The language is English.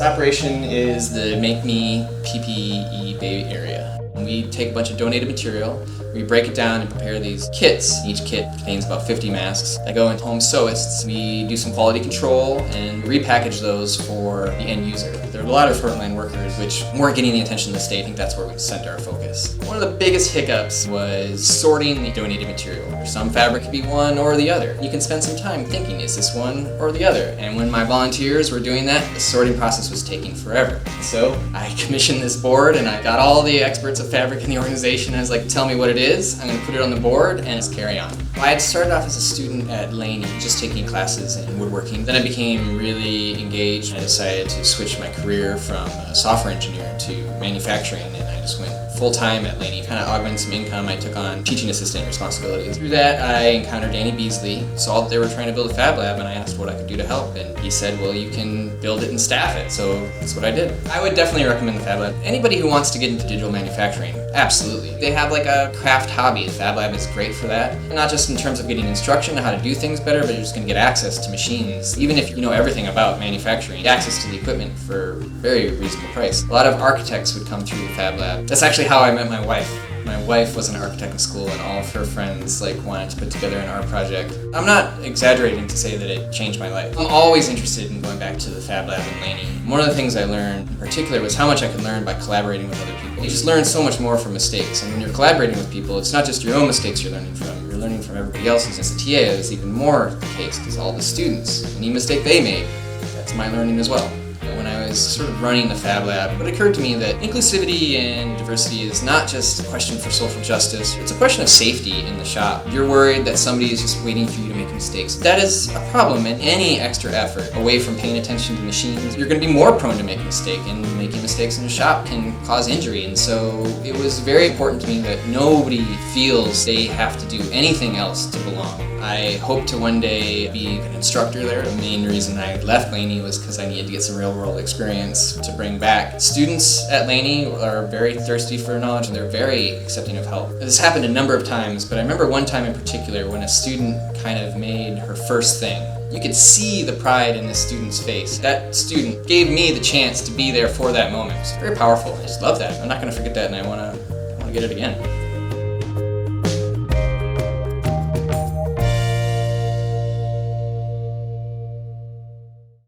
operation is the Make Me PPE Bay Area. We take a bunch of donated material, we break it down and prepare these kits. Each kit contains about 50 masks that go into home sewists. We do some quality control and repackage those for the end user. There are a lot of frontline workers which weren't getting the attention of the state. I think that's where we sent our focus. One of the biggest hiccups was sorting the donated material. Some fabric could be one or the other. You can spend some time thinking, is this one or the other? And when my volunteers were doing that, the sorting process was taking forever. So I commissioned this board and I got all the experts of fabric in the organization and I was like, tell me what it is, I'm going to put it on the board and let's carry on. I had started off as a student at Laney, just taking classes in woodworking. Then I became really engaged. I decided to switch my career from a software engineer to manufacturing, and I just went full-time at Laney. Kind of augmented some income. I took on teaching assistant responsibilities. Through that, I encountered Danny Beasley, saw that they were trying to build a fab lab, and I asked what I could do to help, and he said, well, you can build it and staff it, so that's what I did. I would definitely recommend the fab lab. Anybody who wants to get into digital manufacturing, absolutely. They have like a craft hobby. The fab lab is great for that. Not just in terms of getting instruction on how to do things better, but you're just going to get access to machines. Even if you know everything about manufacturing, access to the equipment for a very reasonable price. A lot of architects would come through the fab lab. That's actually how I met my wife. My wife was an architect in school and all of her friends wanted to put together an art project. I'm not exaggerating to say that it changed my life. I'm always interested in going back to the fab lab in Laney. One of the things I learned in particular was how much I could learn by collaborating with other people. You just learn so much more from mistakes, and when you're collaborating with people, it's not just your own mistakes you're learning from everybody else's. As a TA, it's even more the case because all the students, any mistake they made, that's my learning as well. When I was sort of running the Fab Lab, it occurred to me that inclusivity and diversity is not just a question for social justice, it's a question of safety in the shop. You're worried that somebody is just waiting for you to make mistakes. That is a problem, and any extra effort away from paying attention to machines, you're going to be more prone to make a mistake, and making mistakes in a shop can cause injury. And so it was very important to me that nobody feels they have to do anything else to belong. I hope to one day be an instructor there. The main reason I left Laney was because I needed to get some real-world experience to bring back. Students at Laney are very thirsty for knowledge and they're very accepting of help. This happened a number of times, but I remember one time in particular when a student kind of made her first thing. You could see the pride in the student's face. That student gave me the chance to be there for that moment. It was very powerful. I just love that. I'm not going to forget that, and I want to get it again.